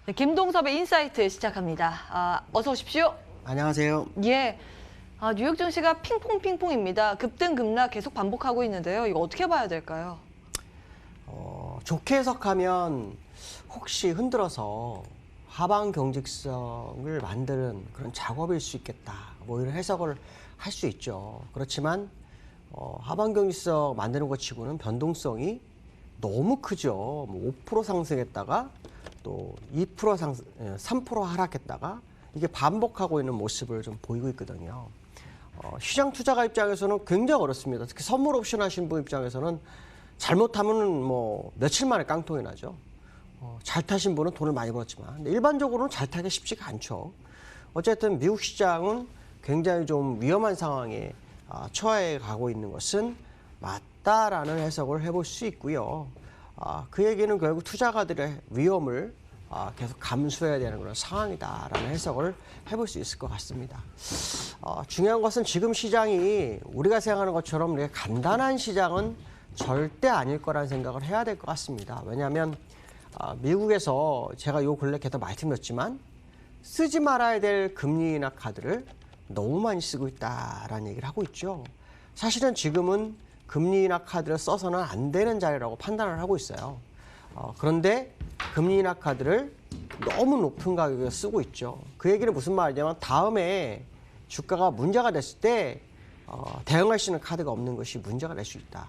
네, 김동섭의 인사이트 시작합니다. 어서 오십시오. 안녕하세요. 예. 뉴욕 증시가 핑퐁핑퐁입니다. 급등 급락 계속 반복하고 있는데요. 이거 어떻게 봐야 될까요? 좋게 해석하면 혹시 흔들어서 하방 경직성을 만드는 그런 작업일 수 있겠다. 뭐 이런 해석을 할 수 있죠. 그렇지만 하방 경직성 만드는 것 치고는 변동성이 너무 크죠. 뭐 5% 상승했다가 또 2% 상승, 3% 하락했다가 이게 반복하고 있는 모습을 좀 보이고 있거든요. 시장 투자가 입장에서는 굉장히 어렵습니다. 특히 선물 옵션 하신 분 입장에서는 잘못하면 뭐 며칠 만에 깡통이 나죠. 잘 타신 분은 돈을 많이 벌었지만 일반적으로는 잘 타기 쉽지가 않죠. 어쨌든 미국 시장은 굉장히 좀 위험한 상황에 처해 가고 있는 것은 맞다라는 해석을 해볼 수 있고요. 그 얘기는 결국 투자가들의 위험을 계속 감수해야 되는 그런 상황이다라는 해석을 해볼 수 있을 것 같습니다. 중요한 것은 지금 시장이 우리가 생각하는 것처럼 이렇게 간단한 시장은 절대 아닐 거라는 생각을 해야 될 것 같습니다. 왜냐하면 미국에서 제가 요 근래 계속 말씀드렸지만 쓰지 말아야 될 금리 인하 카드를 너무 많이 쓰고 있다라는 얘기를 하고 있죠. 사실은 지금은 금리 인하 카드를 써서는 안 되는 자리라고 판단을 하고 있어요. 그런데 금리 인하 카드를 너무 높은 가격에 쓰고 있죠. 그 얘기는 무슨 말이냐면 다음에 주가가 문제가 됐을 때 대응할 수 있는 카드가 없는 것이 문제가 될 수 있다.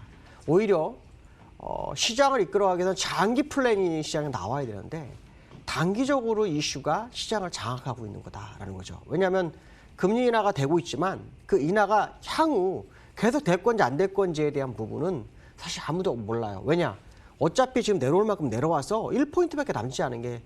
오히려 시장을 이끌어가기 위해서는 장기 플랜이 시장에 나와야 되는데 단기적으로 이슈가 시장을 장악하고 있는 거다라는 거죠. 왜냐하면 금리 인하가 되고 있지만 그 인하가 향후 계속 될 건지 안 될 건지에 대한 부분은 사실 아무도 몰라요. 왜냐? 어차피 지금 내려올 만큼 내려와서 1포인트밖에 남지 않은 게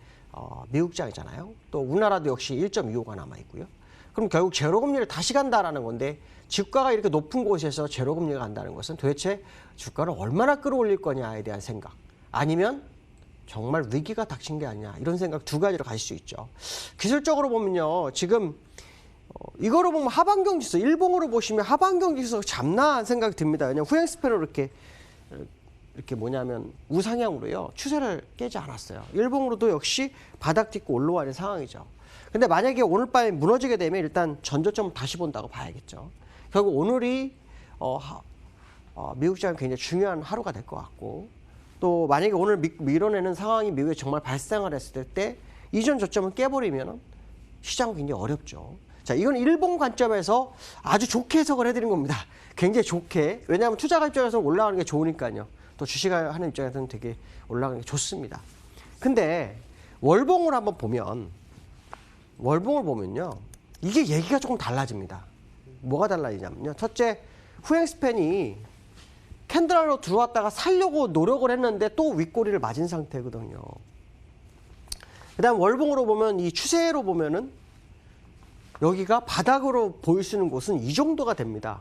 미국 장이잖아요. 또 우리나라도 역시 1.25가 남아있고요. 그럼 결국 제로금리를 다시 간다라는 건데 주가가 이렇게 높은 곳에서 제로금리가 간다는 것은 도대체 주가를 얼마나 끌어올릴 거냐에 대한 생각 아니면 정말 위기가 닥친 게 아니냐 이런 생각 두 가지로 가실 수 있죠. 기술적으로 보면요. 지금 이거로 보면 하방경직서 일봉으로 보시면 하방경직서 잡나 생각이 듭니다. 왜냐하면 후행스팬으로 이렇게 뭐냐면 우상향으로요. 추세를 깨지 않았어요. 일봉으로도 역시 바닥 딛고 올라와 있는 상황이죠. 근데 만약에 오늘 밤에 무너지게 되면 일단 전저점을 다시 본다고 봐야겠죠. 결국 오늘이 미국 시장은 굉장히 중요한 하루가 될 것 같고 또 만약에 오늘 밀어내는 상황이 미국에 정말 발생을 했을 때 이전 저점을 깨버리면 시장은 굉장히 어렵죠. 자, 이건 일본 관점에서 아주 좋게 해석을 해드린 겁니다. 굉장히 좋게. 왜냐하면 투자가 입장에서는 올라가는 게 좋으니까요. 또 주식을 하는 입장에서는 되게 올라가는 게 좋습니다. 근데 월봉을 한번 보면 월봉을 보면요. 이게 얘기가 조금 달라집니다. 뭐가 달라지냐면요. 첫째, 후행스팬이 캔들아로 들어왔다가 살려고 노력을 했는데 또 윗꼬리를 맞은 상태거든요. 그 다음 월봉으로 보면 이 추세로 보면은 여기가 바닥으로 보일 수 있는 곳은 이 정도가 됩니다.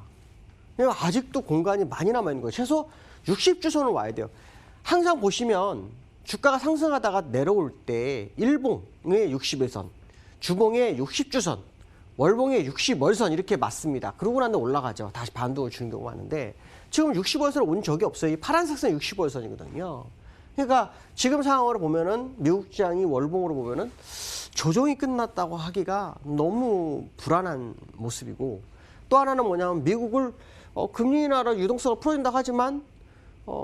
그러니까 아직도 공간이 많이 남아있는 거예요. 최소 60주선을 와야 돼요. 항상 보시면 주가가 상승하다가 내려올 때 일봉의 60일선, 주봉의 60주선, 월봉의 60월선 이렇게 맞습니다. 그러고 난 다음에 올라가죠. 다시 반등을 주는 경우가 많은데 지금 60월선을 온 적이 없어요. 이 파란색 선 60월선이거든요. 그러니까 지금 상황으로 보면은 미국 시장이 월봉으로 보면은 조정이 끝났다고 하기가 너무 불안한 모습이고 또 하나는 뭐냐면 미국을 금리 인하로 유동성을 풀어준다고 하지만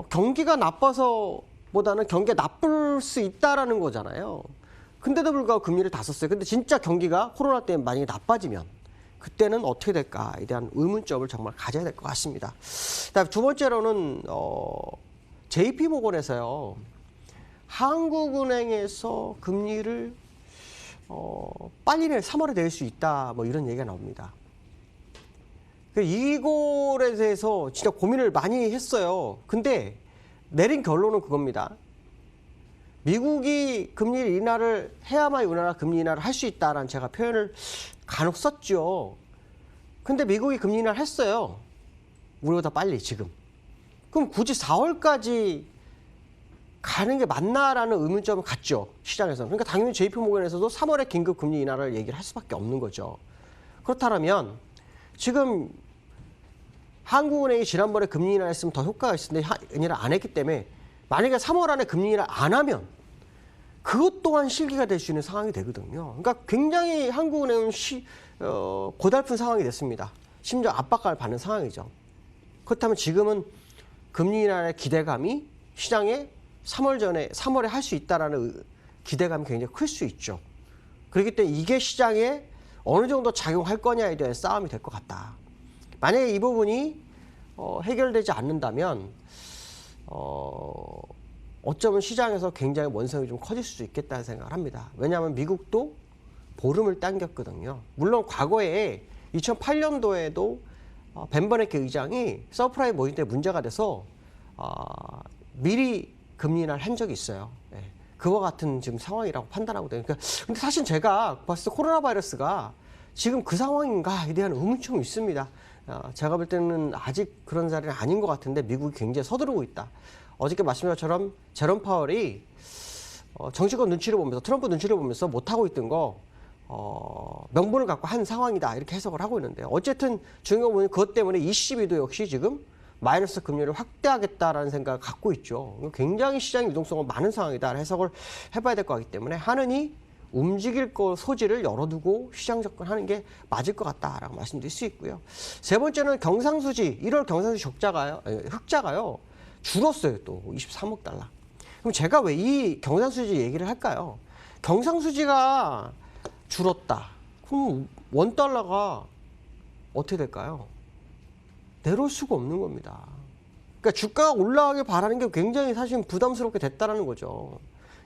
경기가 나빠서 보다는 경기가 나쁠 수 있다라는 거잖아요. 근데도 불구하고 금리를 다 썼어요. 근데 진짜 경기가 코로나 때문에 만약에 나빠지면 그때는 어떻게 될까에 대한 의문점을 정말 가져야 될 것 같습니다. 그다음 두 번째로는 JP모건에서요. 한국은행에서 금리를 빨리 3월에 내릴 수 있다 뭐 이런 얘기가 나옵니다. 이거에 대해서 진짜 고민을 많이 했어요. 근데 내린 결론은 그겁니다. 미국이 금리 인하를 해야만 우리나라 금리 인하를 할 수 있다라는 제가 표현을 간혹 썼죠. 근데 미국이 금리 인하를 했어요. 우리보다 빨리 지금. 그럼 굳이 4월까지 가는 게 맞나라는 의문점을 갖죠. 시장에서는. 그러니까 당연히 JP모건에서도 3월에 긴급 금리 인하를 얘기를 할 수밖에 없는 거죠. 그렇다면 지금 한국은행이 지난번에 금리 인하를 했으면 더 효과가 있었는데 인하를 안 했기 때문에 만약에 3월 안에 금리 인하를 안 하면 그것 또한 실기가 될 수 있는 상황이 되거든요. 그러니까 굉장히 한국은행은 고달픈 상황이 됐습니다. 심지어 압박감을 받는 상황이죠. 그렇다면 지금은 금리 인하의 기대감이 시장에 3월에 할 수 있다라는 기대감이 굉장히 클 수 있죠. 그렇기 때문에 이게 시장에 어느 정도 작용할 거냐에 대한 싸움이 될 것 같다. 만약에 이 부분이 해결되지 않는다면 어쩌면 시장에서 굉장히 원성이 좀 커질 수도 있겠다는 생각을 합니다. 왜냐하면 미국도 보름을 당겼거든요. 물론 과거에 2008년도에도 벤 버네키 의장이 서프라임 모임 때 문제가 돼서 미리 금리 인하를 한 적이 있어요. 예. 그와 같은 지금 상황이라고 판단하고 되니까. 근데 사실 제가 봤을 때 코로나 바이러스가 지금 그 상황인가에 대한 의문점이 있습니다. 제가 볼 때는 아직 그런 자리는 아닌 것 같은데 미국이 굉장히 서두르고 있다. 어저께 말씀드린 것처럼 제롬 파월이 정치권 눈치를 보면서 트럼프 눈치를 보면서 못하고 있던 거 명분을 갖고 한 상황이다 이렇게 해석을 하고 있는데 어쨌든 중요한 부분은 그것 때문에 ECB도 역시 지금 마이너스 금리를 확대하겠다라는 생각을 갖고 있죠. 굉장히 시장 유동성은 많은 상황이다 해석을 해봐야 될 것 같기 때문에 하느니 움직일 소지를 열어두고 시장 접근하는 게 맞을 것 같다라고 말씀드릴 수 있고요. 세 번째는 경상수지 1월 경상수지 흑자가요 줄었어요. 또 23억 달러. 그럼 제가 왜 이 경상수지 얘기를 할까요? 경상수지가 줄었다. 그럼 원달러가 어떻게 될까요? 내려올 수가 없는 겁니다. 그러니까 주가가 올라가길 바라는 게 굉장히 사실 부담스럽게 됐다는 거죠.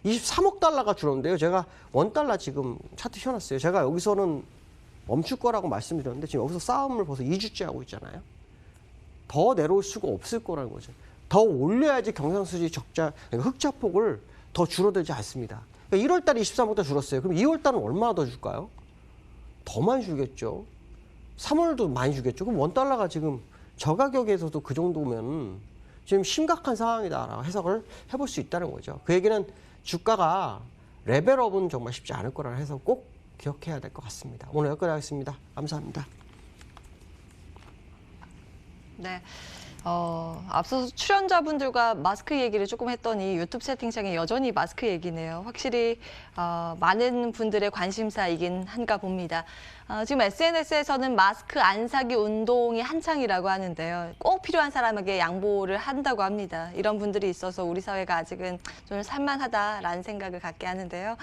23억 달러가 줄었는데요. 제가 원달러 지금 차트 켜놨어요. 제가 여기서는 멈출 거라고 말씀드렸는데 지금 여기서 싸움을 벌써 2주째 하고 있잖아요. 더 내려올 수가 없을 거라는 거죠. 더 올려야지 경상수지 흑자폭을 더 줄어들지 않습니다. 그러니까 1월 달에 23억 달 줄었어요. 그럼 2월 달은 얼마나 더 줄까요? 더 많이 주겠죠. 3월도 많이 주겠죠. 그럼 원달러가 지금 저 가격에서도 그 정도면 지금 심각한 상황이다라고 해석을 해볼 수 있다는 거죠. 그 얘기는 주가가 레벨업은 정말 쉽지 않을 거라는 해서 꼭 기억해야 될 것 같습니다. 오늘 여기까지 하겠습니다. 감사합니다. 네. 앞서서 출연자분들과 마스크 얘기를 조금 했더니 유튜브 채팅창에 여전히 마스크 얘기네요. 확실히 많은 분들의 관심사이긴 한가 봅니다. 지금 SNS에서는 마스크 안 사기 운동이 한창이라고 하는데요. 꼭 필요한 사람에게 양보를 한다고 합니다. 이런 분들이 있어서 우리 사회가 아직은 좀 살만하다라는 생각을 갖게 하는데요.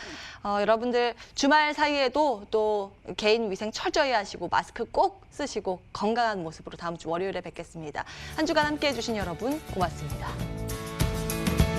여러분들 주말 사이에도 또 개인 위생 철저히 하시고 마스크 꼭 쓰시고 건강한 모습으로 다음 주 월요일에 뵙겠습니다. 한 주간 함께해 주신 여러분 고맙습니다.